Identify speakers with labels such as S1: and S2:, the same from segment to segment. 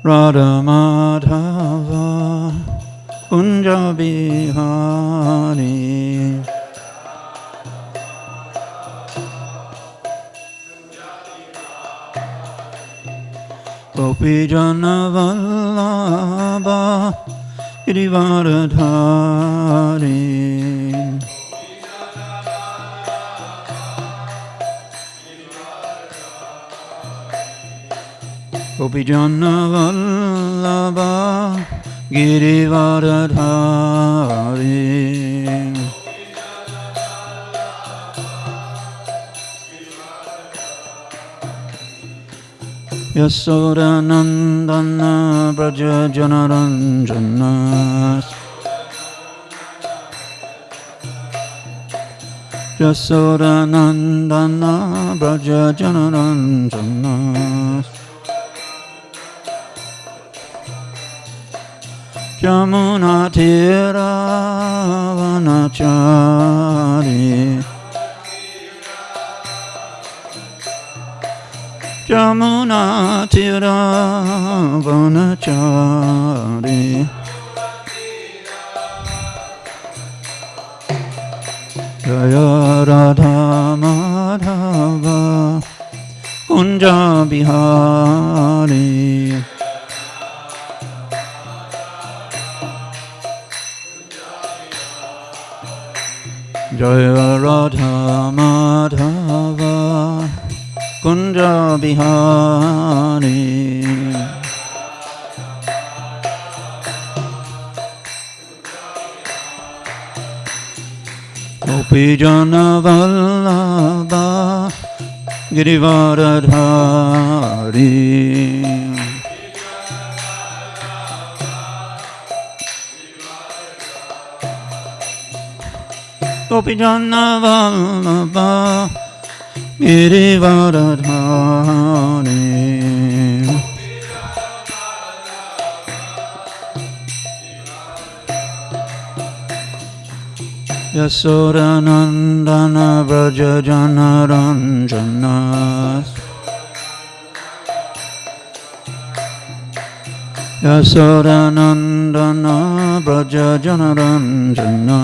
S1: Radha Madhava Kunja Bihari Gopi Jana Vallabha Girivaradhari Gopi Jana Vallabha Girivaradhari Yasoda Nandana Braja Janaranjana Yasoda Nandana Braja Janaranjana Jamuna Tira Vanachari Jamuna Tira Vanachari Jaya Radha Madhava Kunja Bihari Jaya Radha Madhava Kunja Bihari Gopi Jana Vallabha Girivaradhari Gopi Jana Vallabha Girivaradhari Yasoda Nandana Braja Janaranjana Yasoda Nandana Braja Janaranjana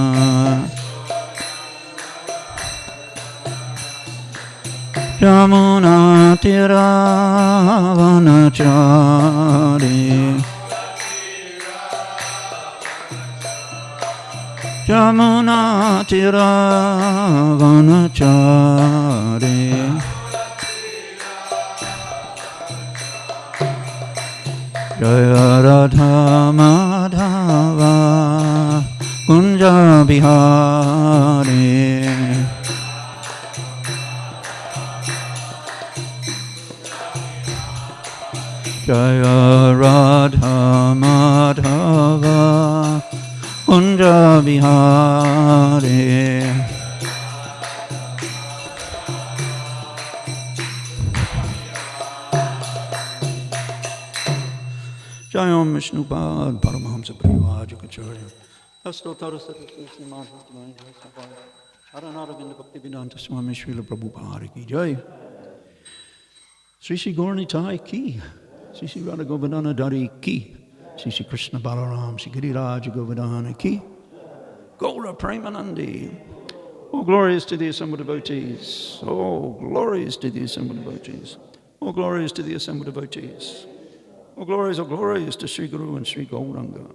S1: Jamuna Tira Vanachari Jamuna Tira Vanachari Jaya Radha Madhava Kunja Bihari Jaya Radha Madhava Kunja Bihari Jaya Om Vishnupad Paramahamsa Parivaja Kacharya Astotara Saraswati Srimad Aranaravinda Bhakti Vedanta Swami Srila Prabhupada Ki Jai Sri Sri Gauranitai Ki Sri Sri Radha Govardhana Dari Ki Sri Sri Krishna Balaram Sri Giriraj Govardhana Ki Gaura Premanandi All glories to the assembled devotees. All glories to the assembled devotees. All glories to the assembled devotees. All glories to Sri Guru and Sri Gauranga.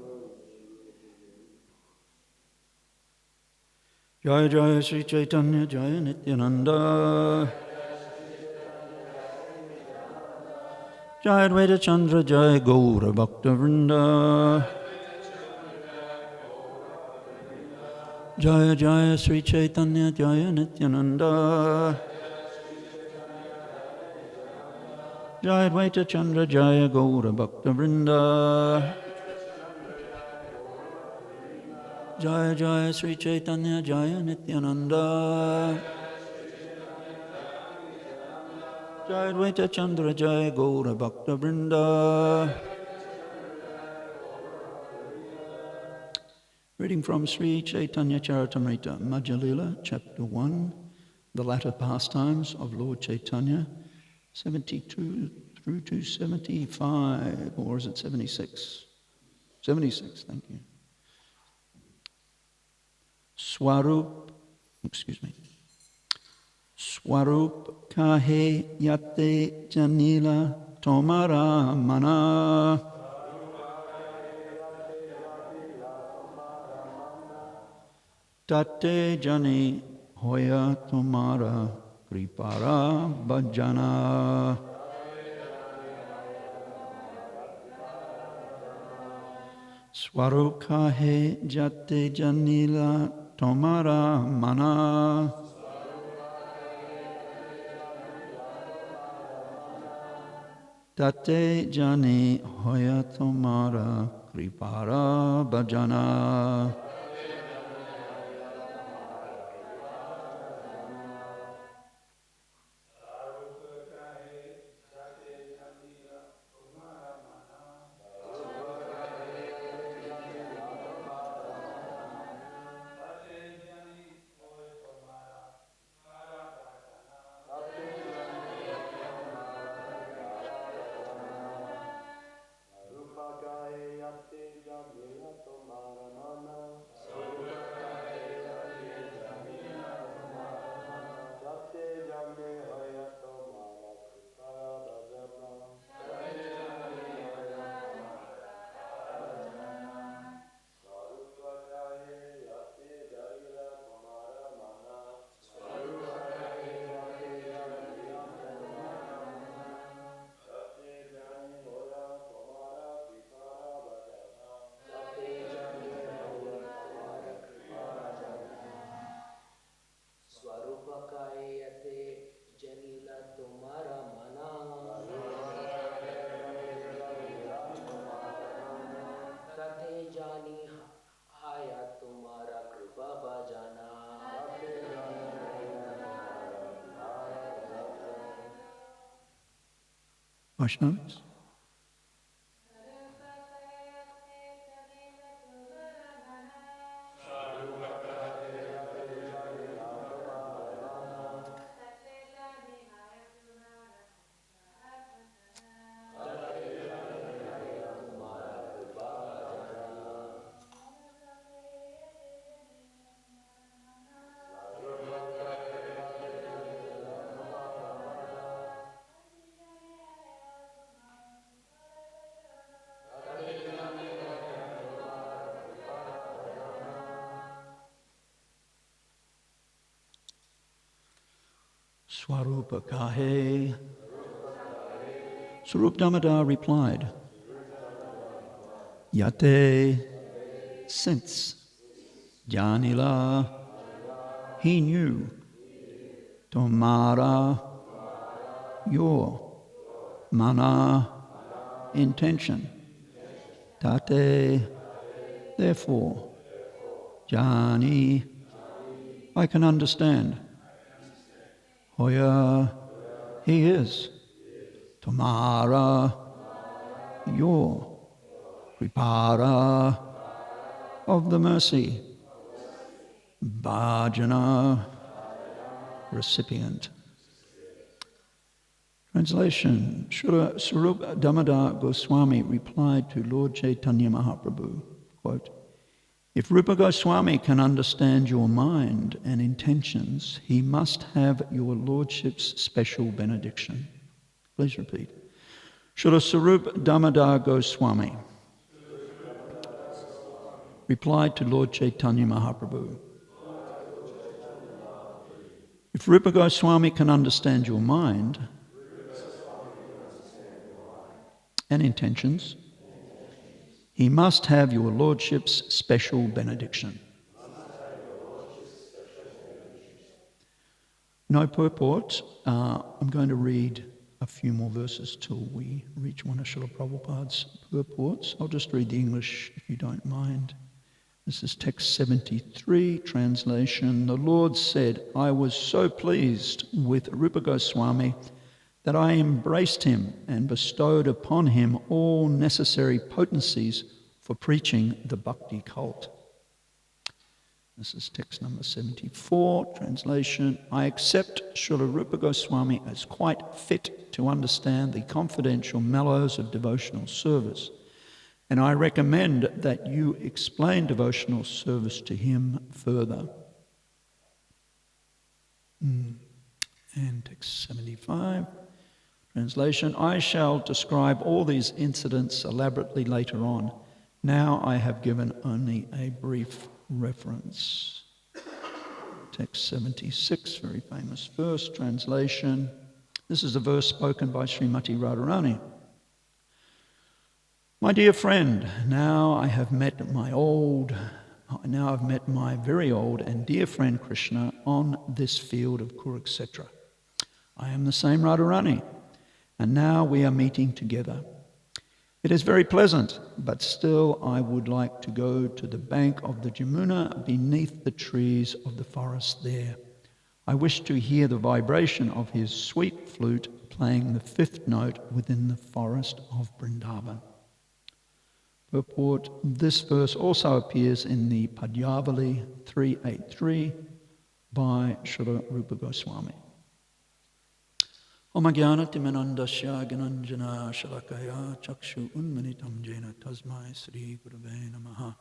S1: Jaya Jaya Sri Caitanya Jaya Nityananda Jaya Advaita Chandra Jaya Gaura Bhakta Vrinda Jaya Jaya Sri Caitanya Jaya Nityananda Jaya Advaita Chandra Jaya Gaura Bhakta Vrinda Jaya Jaya Sri Caitanya Jaya Nityananda Jaya Advaita Chandra Jaya Gaura Bhakta Vrinda. Reading from Sri Caitanya Caritamrita, Madhya Lila, Chapter 1, the latter pastimes of Lord Chaitanya, 72 through to 75, or is it 76? 76, thank you. Swarup kahe yate janila tomara mana. Tate jani hoya tomara kripara bhajana. Swarup kahe jate janila tomara mana. Tate jani hoya tomara kripara bhajana. Vaishnavas? Swarupa kahe. Swarup Damodar replied, Yate, since, Janila, he knew, Tomara, your, Mana, intention, Tate, therefore, Jani, I can understand, Hoya, he is, Tomara, your, Kripara, of the mercy, Bhajana, recipient. Translation. Srila Swarup Damodar Goswami replied to Lord Caitanya Mahaprabhu, quote, if Rupa Goswami can understand your mind and intentions, he must have your Lordship's special benediction. Please repeat. Srila Swarup Damodar Goswami replied to Lord Caitanya Mahaprabhu, if Rupa Goswami can understand your mind and intentions, he must have your Lordship's special benediction. No purport. I'm going to read a few more verses till we reach one of Srila Prabhupada's purports. I'll just read the English if you don't mind. This is text 73, translation. The Lord said, I was so pleased with Rupa Goswami that I embraced him and bestowed upon him all necessary potencies for preaching the bhakti cult. This is text number 74, translation. I accept Srila Rupa Goswami as quite fit to understand the confidential mellows of devotional service, and I recommend that you explain devotional service to him further. And text 75, translation. I shall describe all these incidents elaborately later on. Now I have given only a brief reference. Text 76, very famous verse, translation. This is a verse spoken by Srimati Radharani. My dear friend, now I've met my very old and dear friend Krishna on this field of Kurukshetra. I am the same Radharani, and now we are meeting together. It is very pleasant, but still I would like to go to the bank of the Jamuna beneath the trees of the forest there. I wish to hear the vibration of his sweet flute playing the fifth note within the forest of Vrindavan. Purport, this verse also appears in the Padyavali 383 by Srila Rupa Goswami. Om Jnanatimanandasya Gananjana Shalakaya Chakshu Unmanitam Jena Tasmai Sri Gurave Namaha.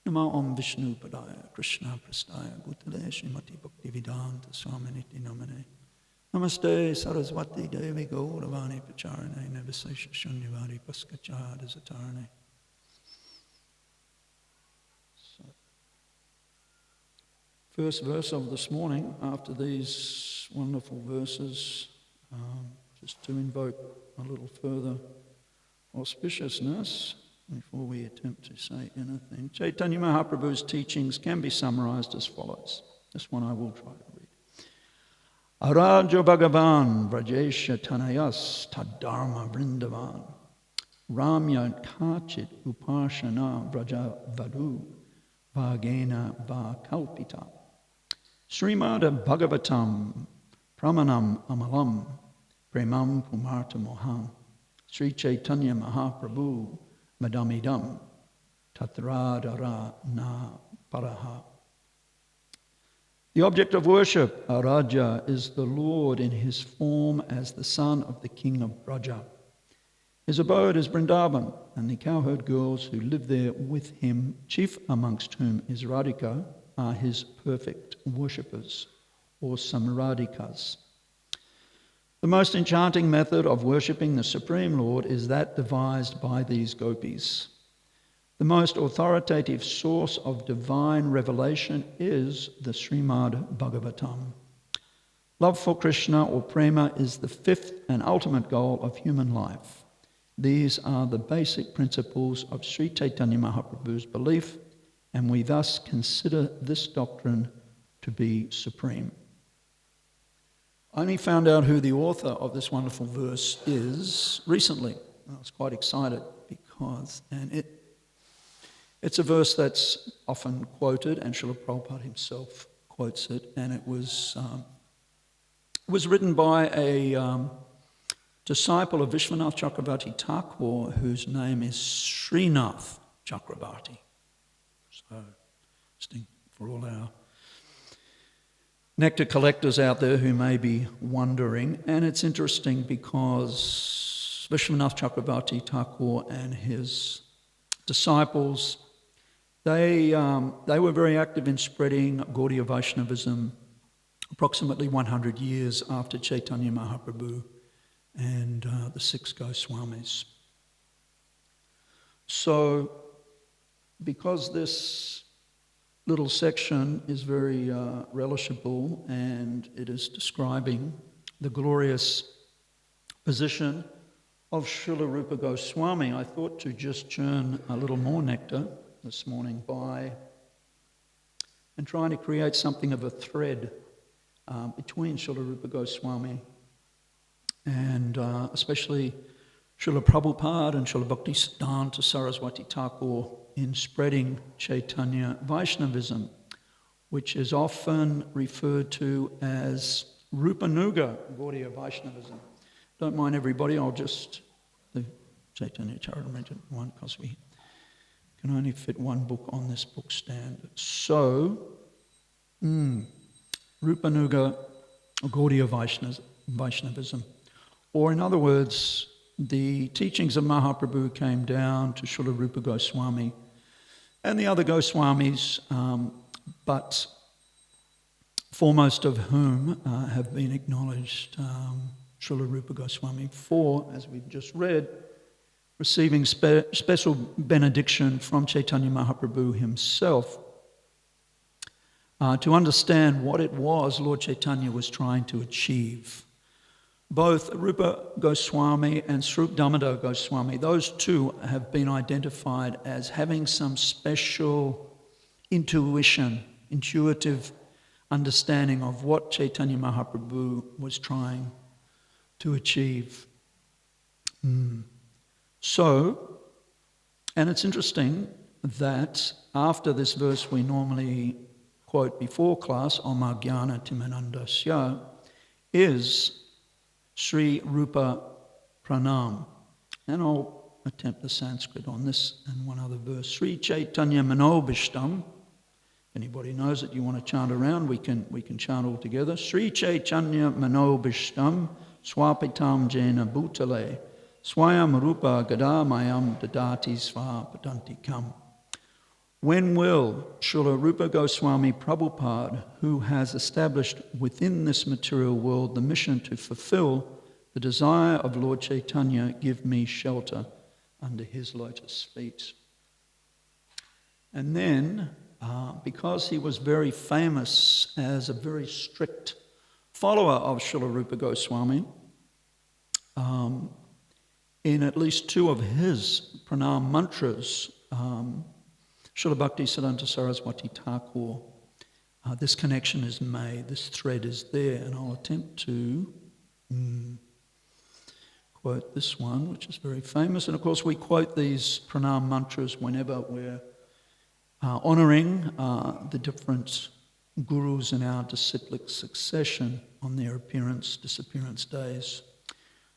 S1: Nama Om Vishnu Padaya Krishna Prastaya Bhutale Srimati Bhaktivedanta Swaminiti Namane. Namaste Saraswati Devi Gauravani Pacharane Nevasesha Shunyavadi Paskachada Zatarane. First verse of this morning, after these wonderful verses, just to invoke a little further auspiciousness before we attempt to say anything. Chaitanya Mahaprabhu's teachings can be summarized as follows. This one I will try to read. Arajo Bhagavan Vrajesha Tanayas Tadharma Vrindavan Ramya Kachit Upashana Vraja Vadu Bhagena Vakalpita Srimad Bhagavatam Pramanam Amalam Premam Pumarta Moham Sri Chaitanya Mahaprabhu Madamidam Tatradara Na Paraha. The object of worship, Araja, is the Lord in his form as the son of the king of Braja. His abode is Vrindavan, and the cowherd girls who live there with him, chief amongst whom is Radhika, are his perfect worshippers, or Samradikas. The most enchanting method of worshipping the Supreme Lord is that devised by these gopis. The most authoritative source of divine revelation is the Srimad Bhagavatam. Love for Krishna or prema is the fifth and ultimate goal of human life. These are the basic principles of Sri Chaitanya Mahaprabhu's belief, and we thus consider this doctrine to be supreme. I only found out who the author of this wonderful verse is recently. I was quite excited because, it's a verse that's often quoted, and Srila Prabhupada himself quotes it, and it was written by a disciple of Vishwanath Chakravarti Thakur, whose name is Srinath Chakravarti. So, interesting for all our nectar collectors out there who may be wondering. And it's interesting because Vishwanath Chakravarti Thakur and his disciples, they were very active in spreading Gaudiya Vaishnavism approximately 100 years after Chaitanya Mahaprabhu and the six Goswamis. So, because this little section is very relishable and it is describing the glorious position of Srila Rupa Goswami, I thought to just churn a little more nectar this morning and trying to create something of a thread between Srila Rupa Goswami and especially Srila Prabhupada and Srila Bhaktisiddhanta Saraswati Thakur in spreading Chaitanya Vaishnavism, which is often referred to as Rupanuga Gaudiya Vaishnavism. Don't mind everybody, I'll just the Caitanya Charitamrita one because we can only fit one book on this book stand. So, Rupanuga Gaudiya Vaishnavism. Or in other words, the teachings of Mahaprabhu came down to Srila Rupa Goswami and the other Goswamis, but foremost of whom have been acknowledged Srila Rupa Goswami for, as we've just read, receiving special benediction from Caitanya Mahaprabhu himself to understand what it was Lord Caitanya was trying to achieve. Both Rupa Goswami and Swarup Damodar Goswami, those two have been identified as having some special intuitive understanding of what Caitanya Mahaprabhu was trying to achieve. So, and it's interesting that after this verse we normally quote before class, Om Ajnana Timanandasya, is Sri Rupa Pranam. And I'll attempt the Sanskrit on this and one other verse. Sri Caitanya Manobishtam. If anybody knows it, you want to chant around, we can chant all together. Sri Caitanya Manobishtam Swapitam Jena Bhutale Swayam Rupa Gadamayam Dadati Sva Padantikam. When will Srila Rupa Goswami Prabhupada, who has established within this material world the mission to fulfill the desire of Lord Caitanya, give me shelter under his lotus feet? And then, because he was very famous as a very strict follower of Srila Rupa Goswami, in at least two of his pranam mantras, Srila Bhaktisiddhanta Saraswati Thakur, this connection is made, this thread is there, and I'll attempt to quote this one, which is very famous. And of course we quote these pranam mantras whenever we're honouring the different gurus in our disciplic succession on their disappearance days.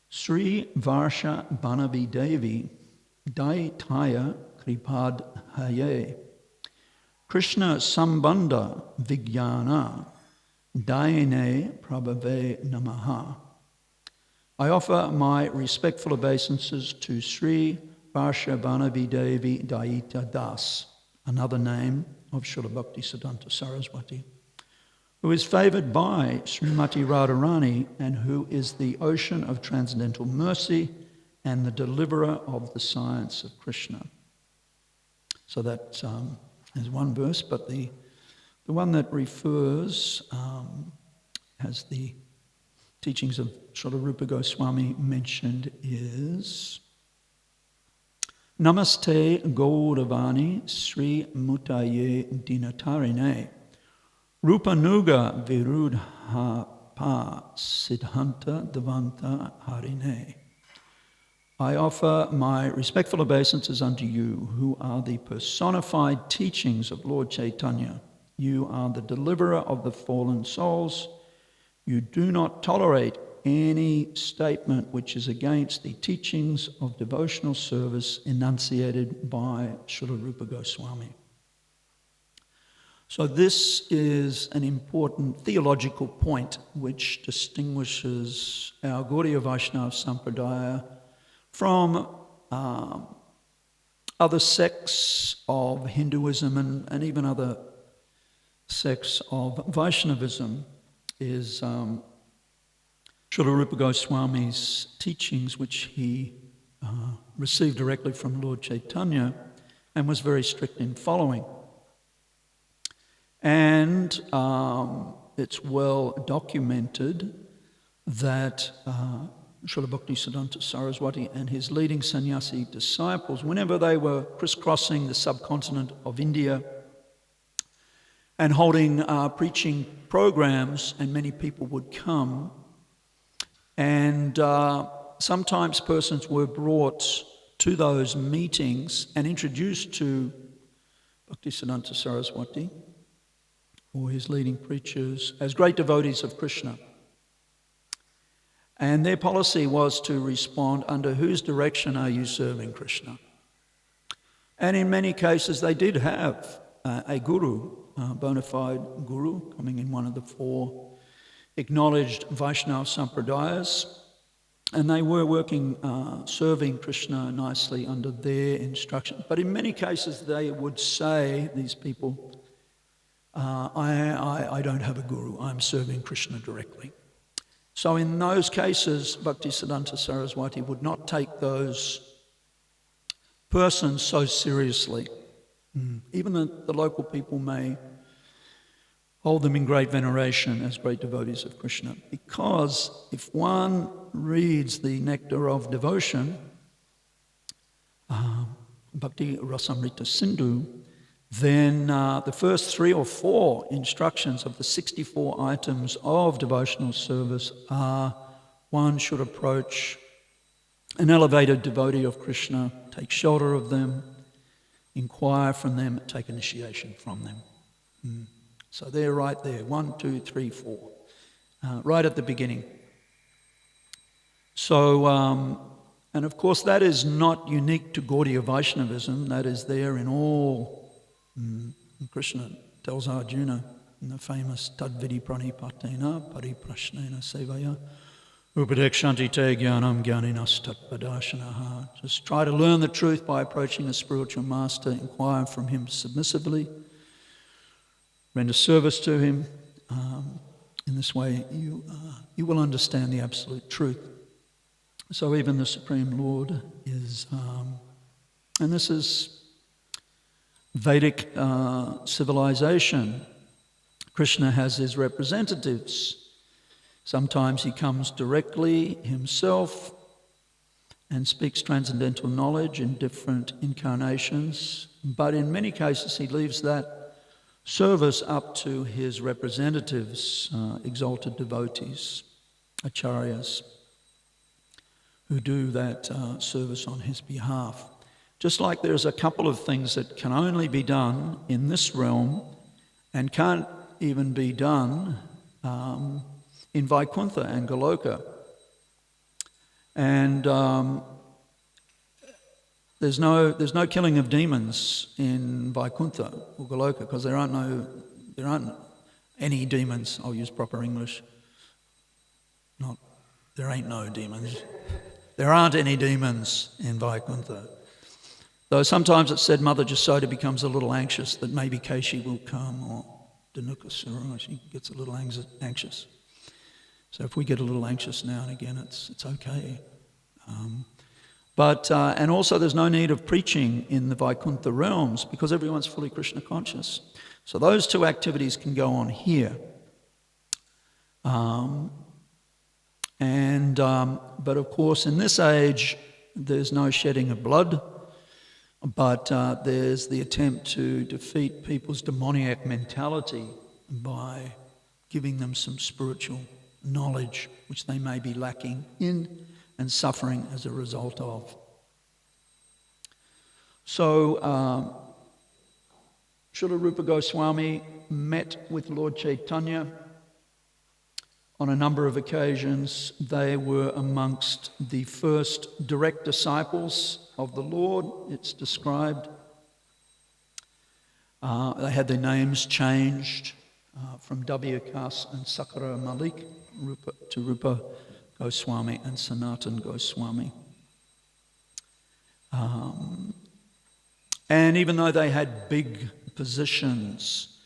S1: Sri Varsha Banavi Devi Daitaya Kripad Haye Krishna Sambandha Vijnana Dayane Prabhave Namaha. I offer my respectful obeisances to Sri Varsha Banavi Devi Daita Das, another name of Srila Bhaktisiddhanta Saraswati, who is favoured by Srimati Radharani and who is the ocean of transcendental mercy and the deliverer of the science of Krishna. So that is one verse, but the one that refers, has the teachings of Srila Rupa Goswami mentioned is Namaste Gauravani Sri Mutaye Dinatarine Rupanuga Virudha Pa Siddhanta Devanta Harine. I offer my respectful obeisances unto you, who are the personified teachings of Lord Caitanya. You are the deliverer of the fallen souls. You do not tolerate any statement which is against the teachings of devotional service enunciated by Srila Rupa Goswami. So this is an important theological point which distinguishes our Gaudiya Vaishnava Sampradaya from other sects of Hinduism and even other sects of Vaishnavism, is Srila Rupa Goswami's teachings, which he received directly from Lord Caitanya and was very strict in following. And it's well documented that Srila Bhaktisiddhanta Saraswati and his leading sannyasi disciples, whenever they were crisscrossing the subcontinent of India and holding preaching programs, and many people would come, and sometimes persons were brought to those meetings and introduced to Bhaktisiddhanta Saraswati or his leading preachers as great devotees of Krishna. And their policy was to respond, under whose direction are you serving Krishna? And in many cases they did have a guru, a bona fide guru, coming in one of the 4 acknowledged Vaishnava Sampradayas, and they were working, serving Krishna nicely under their instruction. But in many cases they would say, these people, I don't have a guru, I'm serving Krishna directly. So in those cases, Bhaktisiddhanta Saraswati would not take those persons so seriously. Even the local people may hold them in great veneration as great devotees of Krishna, because if one reads the Nectar of Devotion, Bhakti Rasamrita Sindhu, then the first 3 or 4 instructions of the 64 items of devotional service are: one should approach an elevated devotee of Krishna, take shelter of them, inquire from them, take initiation from them. So they're right there, 1, 2, 3, 4, right at the beginning. So, and of course that is not unique to Gaudiya Vaishnavism, that is there in all. Krishna tells Arjuna in the famous Tadvidi Pranipatena Pariprashnena Sevaya Upadekshanti Te Jnanam Jnaninas Tatpadashanaha. Just try to learn the truth by approaching a spiritual master, inquire from him submissively, render service to him. In this way you will understand the absolute truth. So even the Supreme Lord is, and this is Vedic civilization. Krishna has his representatives. Sometimes he comes directly himself and speaks transcendental knowledge in different incarnations, but in many cases he leaves that service up to his representatives, exalted devotees, acharyas, who do that service on his behalf. Just like there's a couple of things that can only be done in this realm and can't even be done in Vaikuntha and Goloka. And there's no killing of demons in Vaikuntha or Goloka, because there aren't any demons. I'll use proper English. There ain't no demons. There aren't any demons in Vaikuntha. Though sometimes it's said Mother Jasoda becomes a little anxious that maybe Keshi will come, or Dhanukasura, she gets a little anxious. So if we get a little anxious now and again, it's okay. And also there's no need of preaching in the Vaikuntha realms because everyone's fully Krishna conscious. So those 2 activities can go on here. But of course in this age there's no shedding of blood, but there's the attempt to defeat people's demoniac mentality by giving them some spiritual knowledge which they may be lacking in and suffering as a result of. So Srila Rupa Goswami met with Lord Caitanya on a number of occasions. They were amongst the first direct disciples of the Lord, it's described. They had their names changed from Dabyakas and Sakara Malik to Rupa Goswami and Sanatan Goswami. And even though they had big positions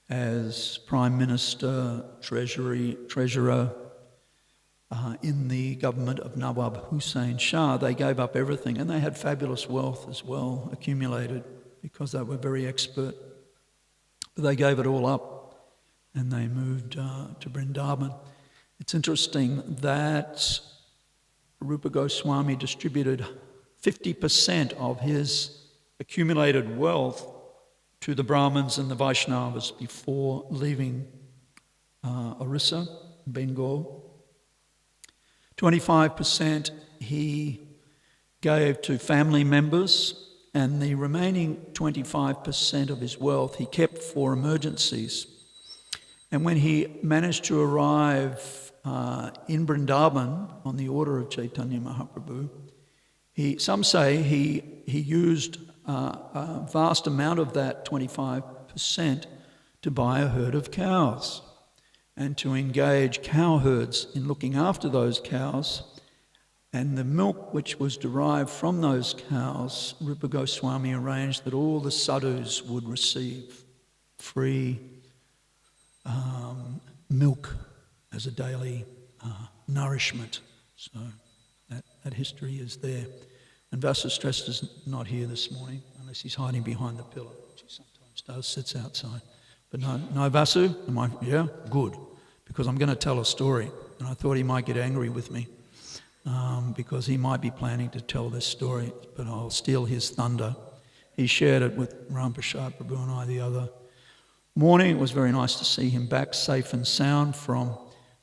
S1: as Prime Minister, Treasurer in the government of Nawab Hussain Shah, they gave up everything, and they had fabulous wealth as well accumulated because they were very expert. But they gave it all up and they moved to Vrindavan. It's interesting that Rupa Goswami distributed 50% of his accumulated wealth to the Brahmins and the Vaishnavas before leaving Orissa, Bengal. 25% he gave to family members, and the remaining 25% of his wealth he kept for emergencies. And when he managed to arrive in Vrindavan on the order of Chaitanya Mahaprabhu, some say he used a vast amount of that 25% to buy a herd of cows and to engage cowherds in looking after those cows. And the milk which was derived from those cows, Rupa Goswami arranged that all the sadhus would receive free milk as a daily nourishment. So that history is there. And Vasusthresta is not here this morning, unless he's hiding behind the pillar, which he sometimes does, sits outside. But no Vasu? Yeah? Good. Because I'm going to tell a story, and I thought he might get angry with me, because he might be planning to tell this story, but I'll steal his thunder. He shared it with Ram Prasad Prabhu and I the other morning. It was very nice to see him back safe and sound from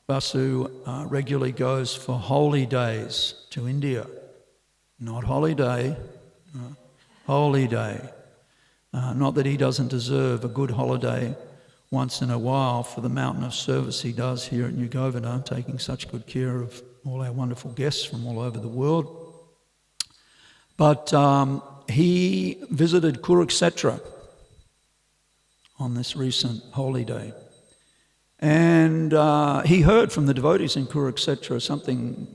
S1: Vasu. Regularly goes for holy days to India. Not holiday, holy day. Not that he doesn't deserve a good holiday once in a while for the mountain of service he does here at New Govardhana, taking such good care of all our wonderful guests from all over the world. But he visited Kurukshetra on this recent holy day. And he heard from the devotees in Kurukshetra something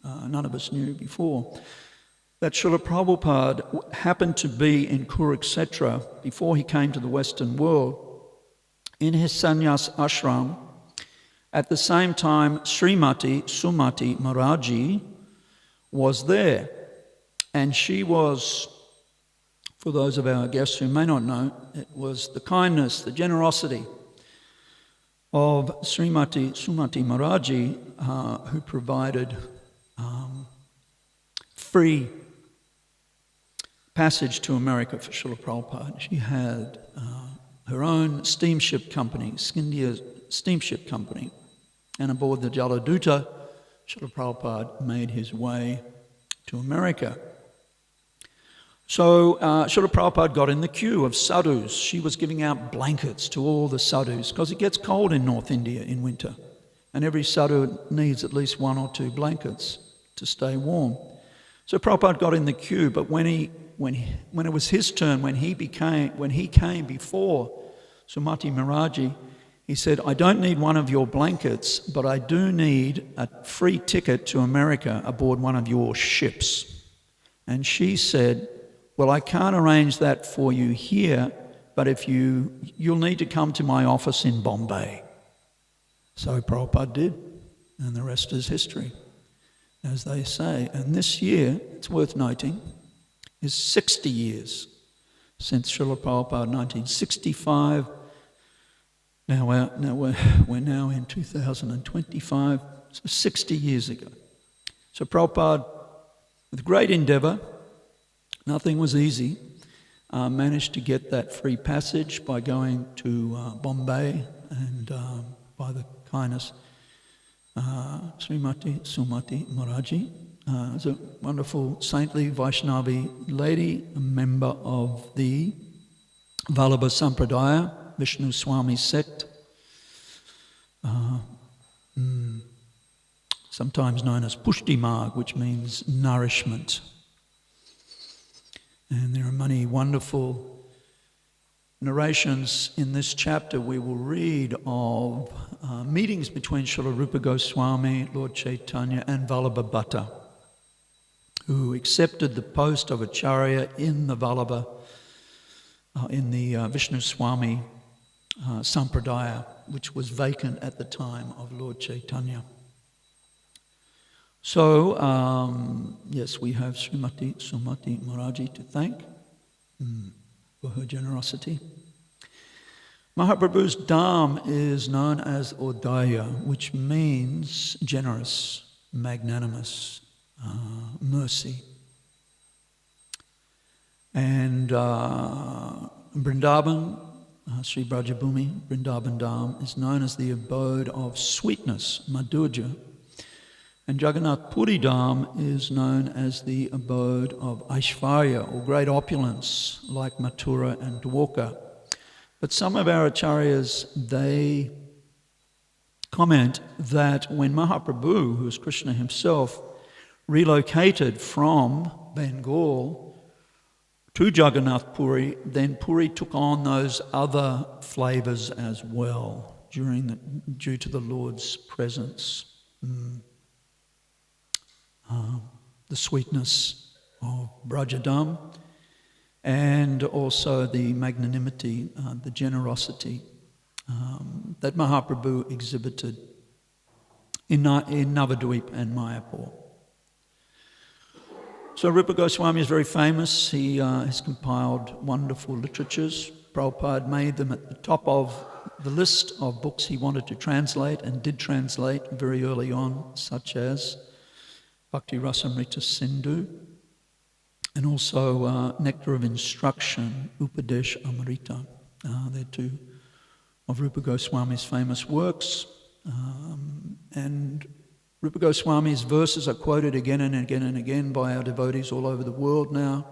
S1: none of us knew before, that Srila Prabhupada happened to be in Kurukshetra before he came to the Western world, in his sannyas ashram. At the same time, Srimati Sumati Maharaji was there. And she was, for those of our guests who may not know, it was the kindness, the generosity of Srimati Sumati Maharaji who provided free passage to America for Srila Prabhupada. She had her own steamship company, Scindia Steamship Company, and aboard the Jaladuta, Srila Prabhupada made his way to America. So Srila Prabhupada got in the queue of sadhus. She was giving out blankets to all the sadhus, because it gets cold in North India in winter, and every sadhu needs at least 1 or 2 blankets to stay warm. So Prabhupada got in the queue, but when it was his turn, when he came before Sumati Maharaji, he said, "I don't need one of your blankets, but I do need a free ticket to America aboard one of your ships." And she said, "Well, I can't arrange that for you here, but you'll need to come to my office in Bombay." So Prabhupada did, and the rest is history, as they say. And this year, it's worth noting, is 60 years since Srila Prabhupada, 1965. Now we're now in 2025, so 60 years ago. So Prabhupada, with great endeavour, nothing was easy, managed to get that free passage by going to Bombay, and by the kindness Srimati Sumati Maharaji is a wonderful saintly Vaishnavi lady, a member of the Vallabha Sampradaya, Vishnu Swami sect, sometimes known as Pushti Marg, which means nourishment. And there are many wonderful narrations in this chapter we will read of meetings between Srila Rupa Goswami, Lord Caitanya, and Vallabha Bhatta, who accepted the post of Acharya in the Vallabha, in the Vishnu Swami Sampradaya, which was vacant at the time of Lord Caitanya. So, yes, we have Srimati Sumati Maharaji to thank for her generosity. Mahaprabhu's Dham is known as Odaya, which means generous, magnanimous, mercy. And Vrindavan, Sri Brajabhumi, Vrindavan Dham, is known as the abode of sweetness, Madhurya. And Jagannath Puri Dham is known as the abode of Aishvarya, or great opulence, like Mathura and Dwarka. But some of our acharyas, they comment that when Mahaprabhu, who is Krishna himself, relocated from Bengal to Jagannath Puri, then Puri took on those other flavours as well due to the Lord's presence. The sweetness of Brajadam, and also the magnanimity, the generosity that Mahaprabhu exhibited in Navadvip and Mayapur. So Rupa Goswami is very famous. He has compiled wonderful literatures. Prabhupada made them at the top of the list of books he wanted to translate and did translate very early on, such as Bhakti Rasamrita Sindhu, and also Nectar of Instruction, Upadesh Amrita. They're two of Rupa Goswami's famous works. And Rupa Goswami's verses are quoted again and again and again by our devotees all over the world now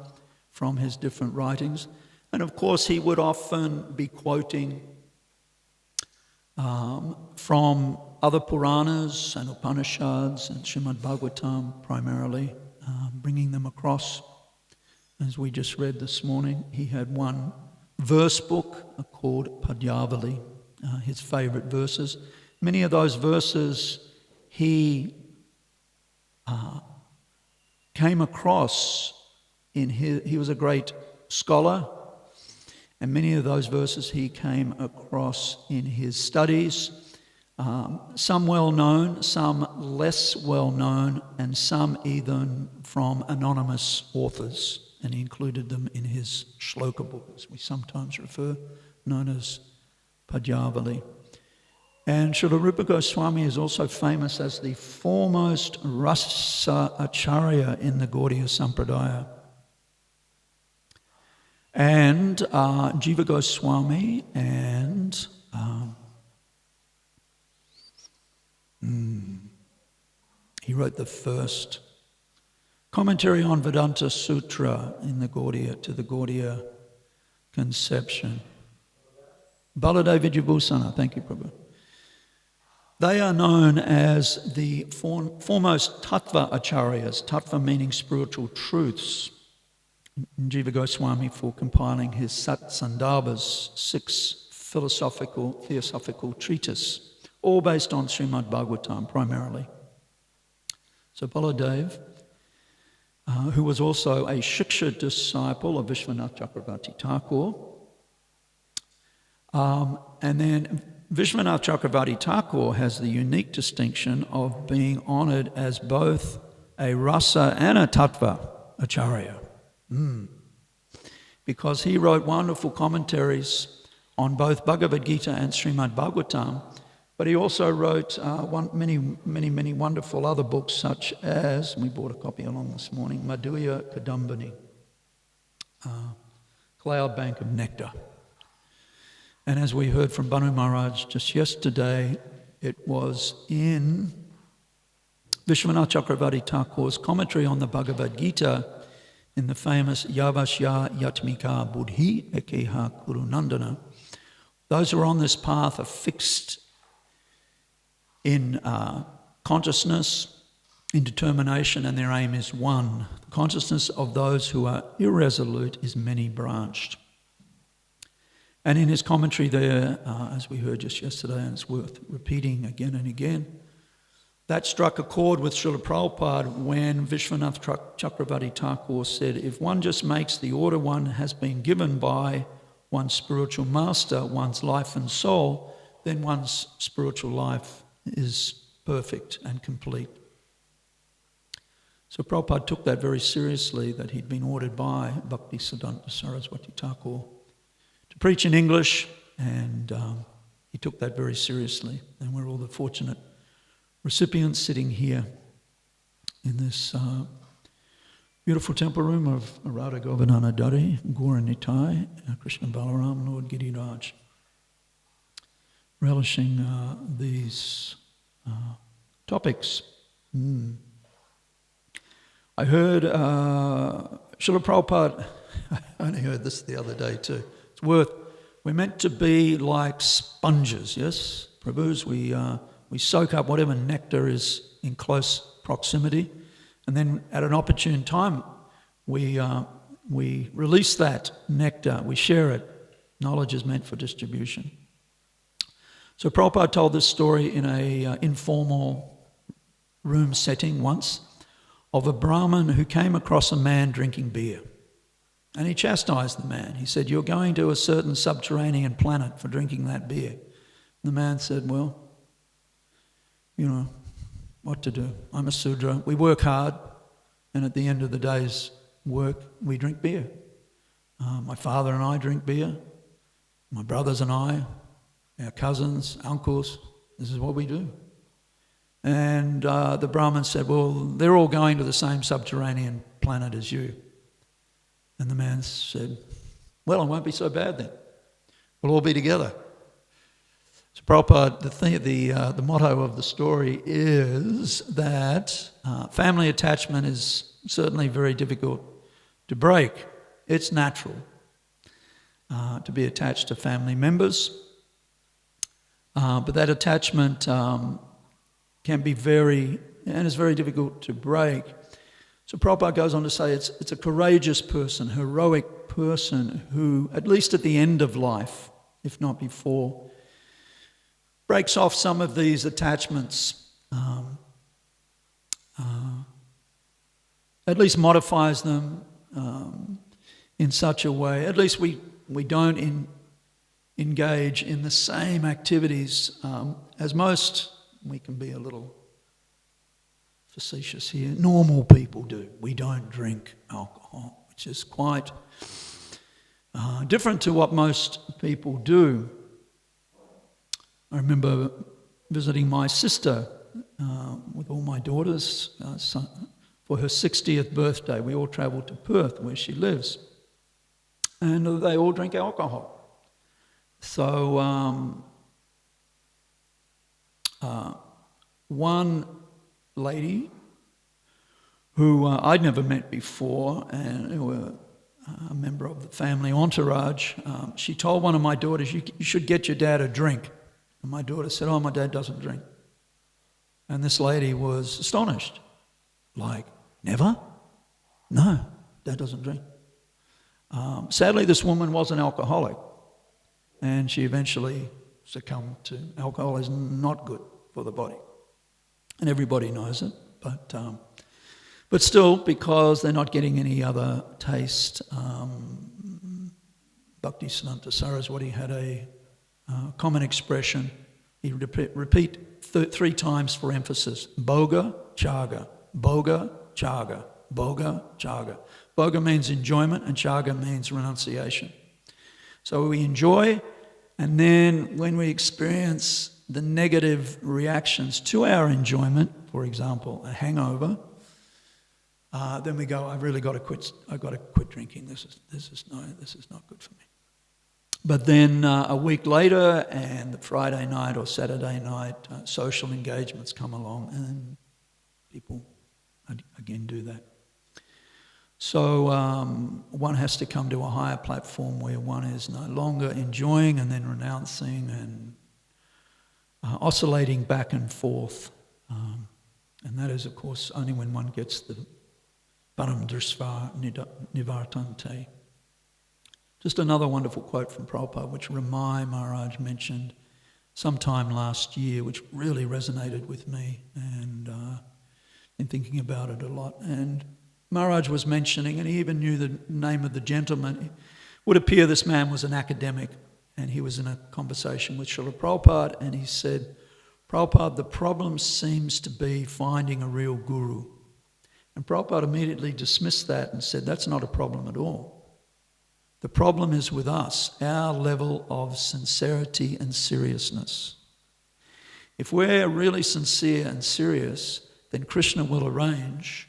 S1: from his different writings. And of course he would often be quoting from other Puranas and Upanishads and Srimad Bhagavatam primarily, bringing them across. As we just read this morning, he had one verse book called Padyavali, his favourite verses. Many of those verses he came across he was a great scholar, and many of those verses he came across in his studies, some well known, some less well known, and some even from anonymous authors, and he included them in his shloka book, as we sometimes refer, known as Padyavali. And Srila Rupa Goswami is also famous as the foremost rasa acharya in the Gaudiya Sampradaya. And Jiva Goswami and he wrote the first commentary on Vedanta Sutra in the Gaudiya, to the Gaudiya conception. Baladev Vijayabhusana, thank you, Prabhu. They are known as the foremost tattva acharyas, tattva meaning spiritual truths. Jiva Goswami for compiling his Sat Sandarbhas, 6 theosophical treatise, all based on Srimad Bhagavatam primarily. So Baladev, who was also a Shiksha disciple of Vishwanath Chakravarti Thakur, and then Vishwanath Chakravarti Thakur has the unique distinction of being honoured as both a rasa and a tattva acharya. Because he wrote wonderful commentaries on both Bhagavad Gita and Srimad Bhagavatam, but he also wrote many wonderful other books, such as, we brought a copy along this morning, Madhya Kadambini, Cloud Bank of Nectar. And as we heard from Banu Maharaj just yesterday, it was in Vishwanath Chakravarti Thakur's commentary on the Bhagavad Gita in the famous Yavashya Yatmika Buddhi Ekeha Kurunandana. Those who are on this path are fixed in consciousness, in determination, and their aim is one. The consciousness of those who are irresolute is many-branched. And in his commentary there, as we heard just yesterday, and it's worth repeating again and again, that struck a chord with Srila Prabhupada when Vishwanath Chakravarti Thakur said, if one just makes the order one has been given by one's spiritual master, one's life and soul, then one's spiritual life is perfect and complete. So Prabhupada took that very seriously, that he'd been ordered by Bhaktisiddhanta Saraswati Thakur to preach in English, and he took that very seriously. And we're all the fortunate recipients sitting here in this beautiful temple room of Radha Govardhana Dari, Gaura Nitai, Krishna Balaram, Lord Giriraj, relishing these topics. I heard Srila Prabhupada, I only heard this the other day too. It's we're meant to be like sponges, yes? Prabhus, we soak up whatever nectar is in close proximity, and then at an opportune time we we release that nectar, we share it. Knowledge is meant for distribution. So Prabhupada told this story in a informal room setting once of a Brahmin who came across a man drinking beer. And he chastised the man. He said, "You're going to a certain subterranean planet for drinking that beer." The man said, "Well, you know, what to do? I'm a Sudra. We work hard, and at the end of the day's work, we drink beer. My father and I drink beer. My brothers and I, our cousins, uncles, this is what we do." And the Brahmin said, "Well, they're all going to the same subterranean planet as you." And the man said, "Well, it won't be so bad then. We'll all be together." So Prabhupada, the motto of the story is that family attachment is certainly very difficult to break. It's natural to be attached to family members, but that attachment can be is very difficult to break. So Prabhupada goes on to say it's a courageous person, heroic person who, at least at the end of life, if not before, breaks off some of these attachments, at least modifies them in such a way. At least we don't engage in the same activities as most. We can be a little facetious here. Normal people do. We don't drink alcohol, which is quite different to what most people do. I remember visiting my sister with all my daughters for her 60th birthday. We all travelled to Perth, where she lives, and they all drink alcohol. So one lady who I'd never met before, and who were a member of the family entourage, she told one of my daughters, you should get your dad a drink. And my daughter said, "Oh, my dad doesn't drink." And this lady was astonished. Like, "Never? No, dad doesn't drink." Sadly, this woman was an alcoholic, and she eventually succumbed to alcohol. Is not good for the body. And everybody knows it, but still, because they're not getting any other taste, Bhaktisiddhanta Saraswati had a common expression. He repeat 3 times for emphasis: Bhoga Chaga, Bhoga Chaga, Bhoga Chaga. Bhoga means enjoyment, and Chaga means renunciation. So we enjoy, and then when we experience the negative reactions to our enjoyment, for example, a hangover, then we go, "I've really got to quit. I've got to quit drinking. This is not good for me." But then a week later, and the Friday night or Saturday night, social engagements come along, and people again do that. So one has to come to a higher platform where one is no longer enjoying and then renouncing and oscillating back and forth. And that is, of course, only when one gets the Param Drisva Nivartante. Just another wonderful quote from Prabhupada, which Ramai Maharaj mentioned sometime last year, which really resonated with me, and in thinking about it a lot. And Maharaj was mentioning, and he even knew the name of the gentleman. It would appear this man was an academic, and he was in a conversation with Srila Prabhupada, and he said, "Prabhupada, the problem seems to be finding a real guru." And Prabhupada immediately dismissed that and said, "That's not a problem at all. The problem is with us, our level of sincerity and seriousness. If we're really sincere and serious, then Krishna will arrange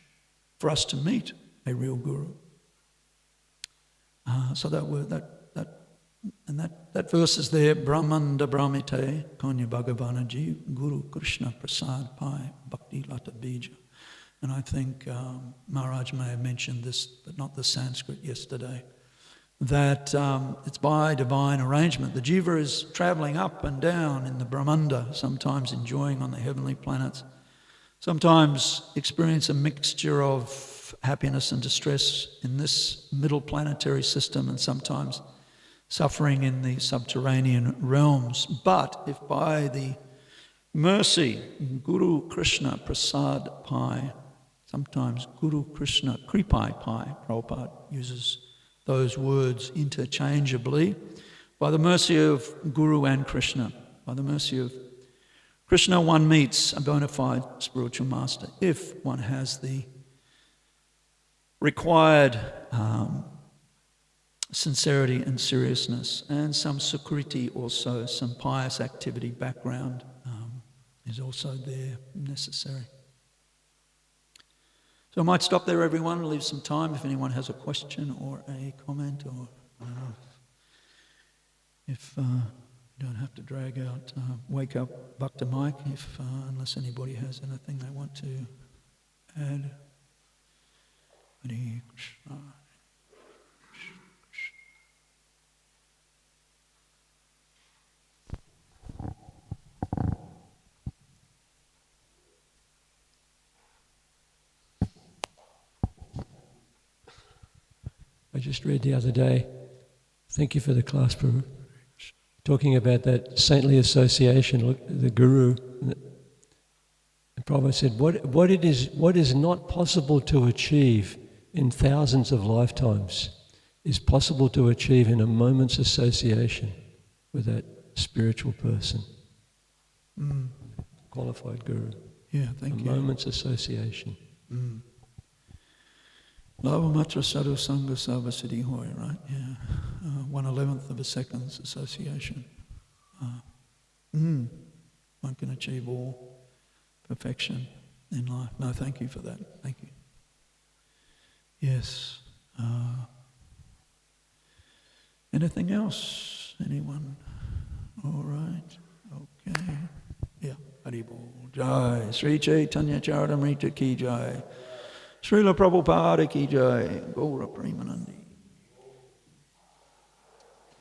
S1: for us to meet a real guru." So that verse is there, Brahmanda Brahmite, Kanya Bhagavana Ji, Guru Krishna Prasad Pai, Bhakti Lata Bija. And I think Maharaj may have mentioned this, but not the Sanskrit yesterday, that it's by divine arrangement. The jiva is travelling up and down in the Brahmanda, sometimes enjoying on the heavenly planets, sometimes experience a mixture of of happiness and distress in this middle planetary system, and sometimes suffering in the subterranean realms. But if by the mercy, Guru Krishna Prasad Pai, sometimes Guru Krishna Kripai Pai, Prabhupada uses those words interchangeably, by the mercy of Guru and Krishna, by the mercy of Krishna, one meets a bona fide spiritual master if one has the required sincerity and seriousness, and some sukriti also, some pious activity background is also there necessary. So I might stop there, everyone, leave some time if anyone has a question or a comment, or if you don't have to drag out, wake up Bhakta Mike, unless anybody has anything they want to add. Hare Krishna.
S2: I just read the other day, thank you for the class, Prabhu, talking about that saintly association, look, the Guru. And Prabhupada said, what is not possible to achieve in thousands of lifetimes is possible to achieve in a moment's association with that spiritual person. Qualified Guru.
S1: Yeah, thank you.
S2: A moment's association.
S1: Lava matra sadhu sangha sava siddhi hoy, right? Yeah. 1/11 of a second's association. One can achieve all perfection in life. No, thank you for that. Thank you. Yes. Anything else? Anyone? All right. Okay. Yeah. Haribol. Jai. Sri Caitanya Caritamrita ki jai. Srila Prabhupada ki jai. Gaura Premanandi.